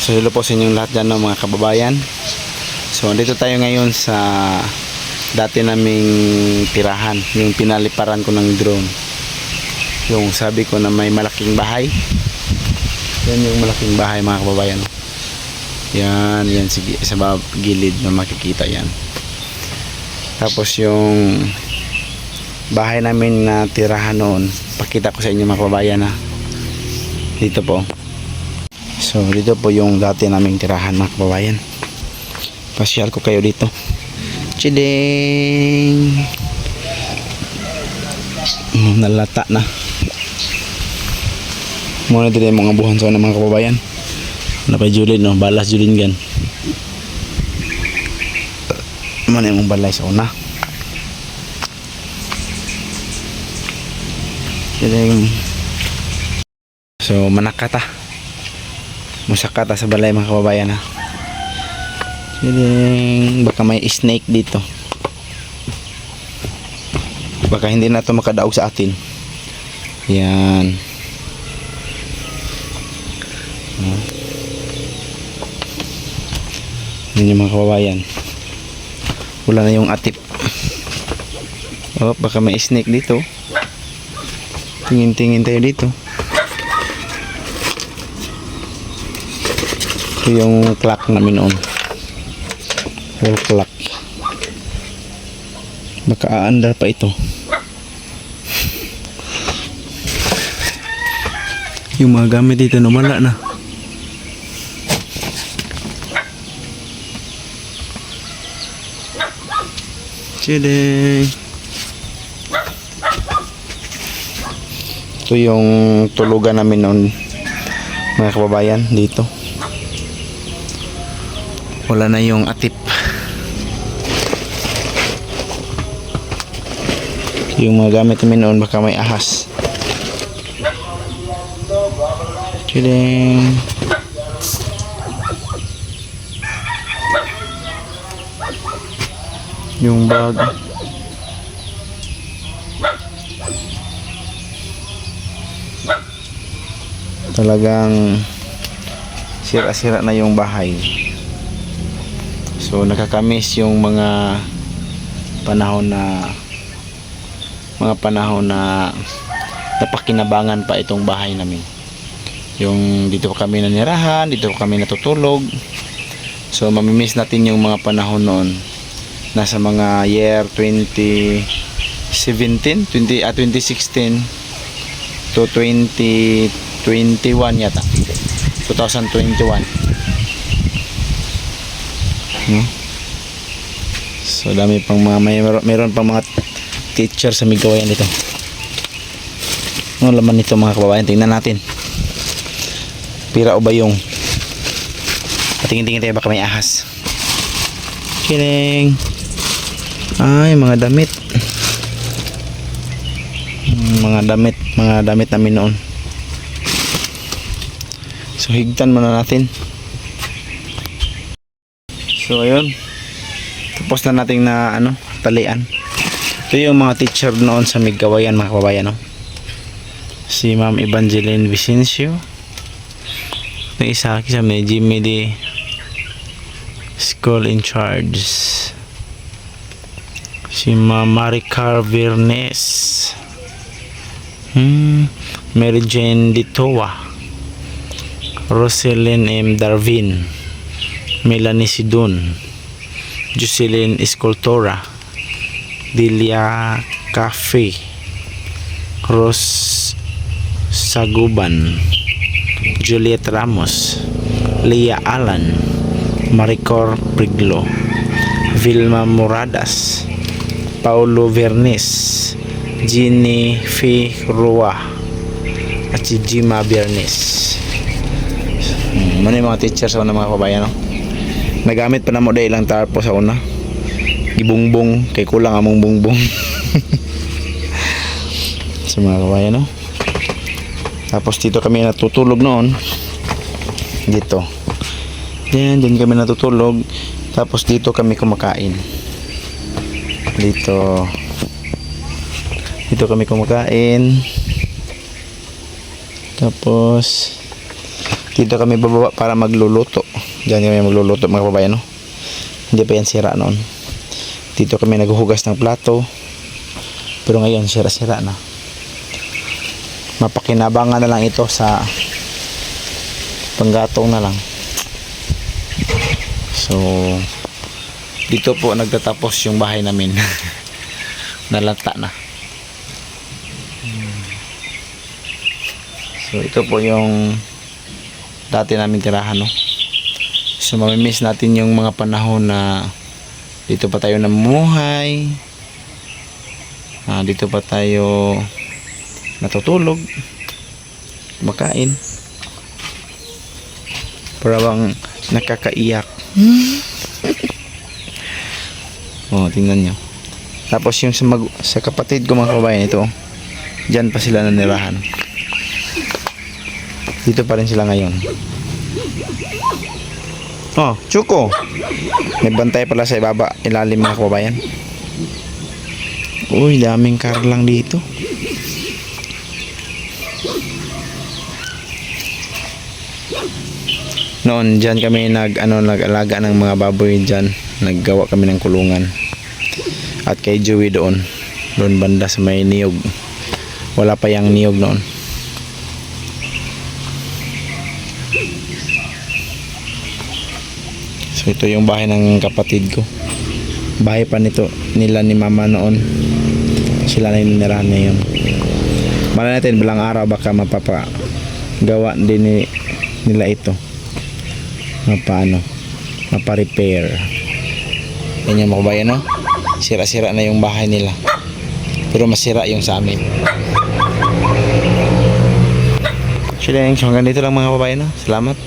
So hello po sa inyong lahat dyan, no, mga kababayan. So dito tayo ngayon sa dati naming tirahan, yung pinaliparan ko ng drone. Yung sabi ko na may malaking bahay. Yan yung malaking bahay, mga kababayan. Yan sa gilid na makikita yan. Tapos yung bahay namin na tirahan noon, pakita ko sa inyo, mga kababayan, ha. Dito po. So dito po yung dati naming tirahan, mga kababayan. Pasyal ko kayo dito. Chiding! Nalata na. Muna dito yung mga buhan sa mga kababayan. Napay julid, no? Balas julid gan. Muna yung balay sa una. Chiding! So manakata. Musakata sa balay, mga kababayan, ha. Chiding! Baka may snake dito. Baka hindi na ito makadaog sa atin. Yan. Yan yung mga kababayan. Wala na yung atip. Oh, baka may snake dito. Tingin-tingin tayo dito. Ito yung clock namin noon. Wall clock. Baka aandar pa ito. Yung mga gamit dito nawala na. Chideng! Ito yung tulugan namin noon, mga kababayan, dito. Wala na yung atip. Yung mga gamit namin noon, baka may ahas. Chideng! Yung bag. Talagang sira-sira na yung bahay. So nakakamiss yung mga panahon na napakinabangan pa itong bahay namin. Yung dito kami nanirahan, dito kami natutulog. So mamimiss natin yung mga panahon noon. Nasa mga year 2016 to 2021 yata. 2021. So dami pang mga mayroon pang mga teacher sa Migawayan dito. Ano laman nito, mga kababayan? Tingnan natin. Pira o bayong. Patingin-tingin tayo, baka may ahas. Kiring. Ay, mga damit. Mga damit namin noon. So higtan muna natin. So ayun. Tapos na nating na talian. Ito yung mga teacher noon sa Migawayan, mga kababayan, no? Si Ma'am Evangeline Vicencio. Ito isa sa may Jimmy D. School in charge. Si Ma'am Maricar Vernes. Mary Jane Ditoa. Roselyn M. Darvin. Melanie Sidon. Jocelyn Escultora. Delia Cafe. Rose Saguban. Juliet Ramos. Leah Alan. Maricor Priglo. Vilma Moradas. Paulo Vernes. Ginny Figueroa at si Jima Bernes. Ano yung mga teachers sa una, mga kabayan, no? Nagamit pa na mo dahil ilang tarpo sa una. Gibungbong kay kulang among bungbong. So mga kabayan, no? Tapos dito kami natutulog noon. Dito. Diyan kami natutulog. Tapos dito kami kumakain. Dito kami kumakain. Tapos Dito kami bababa para magluluto. Diyan kami magluluto mga kababayan, no? Hindi pa yan sira noon. Dito kami naghuhugas ng plato. Pero ngayon sira-sira na. Mapakinabangan na lang ito sa panggatong na lang. So dito po nagtatapos yung bahay namin. Nalata na. So ito po yung dati namin tirahan, no? So mamimiss natin yung mga panahon na dito pa tayo namumuhay, dito pa tayo natutulog, makain, para bang nakakaiyak. Oh, tingnan nyo. Tapos yung sa kapatid ko mga kababayan, ito dyan pa sila nanirahan. Dito pa rin sila ngayon. Oh, Chuko. May bantay pala sa ibaba, ilalim mga kababayan. Uy, daming karlang dito. Noon dyan kami nag-alaga ng mga baboy dyan. Naggawa kami ng kulungan. At kay Joey doon banda sa may niyog. Wala pa yang niyog noon. So ito yung bahay ng kapatid ko. Bahay pa nila ni mama noon. Sila na yung ninirahan ngayon. Malay natin bilang araw baka mapapagawa din nila ito. Mapa-repair. Yan yung mga kabayan, no? Sira-sira na yung bahay nila. Pero masira yung sa amin. So hanggang dito lang mga kabayan, no? Salamat.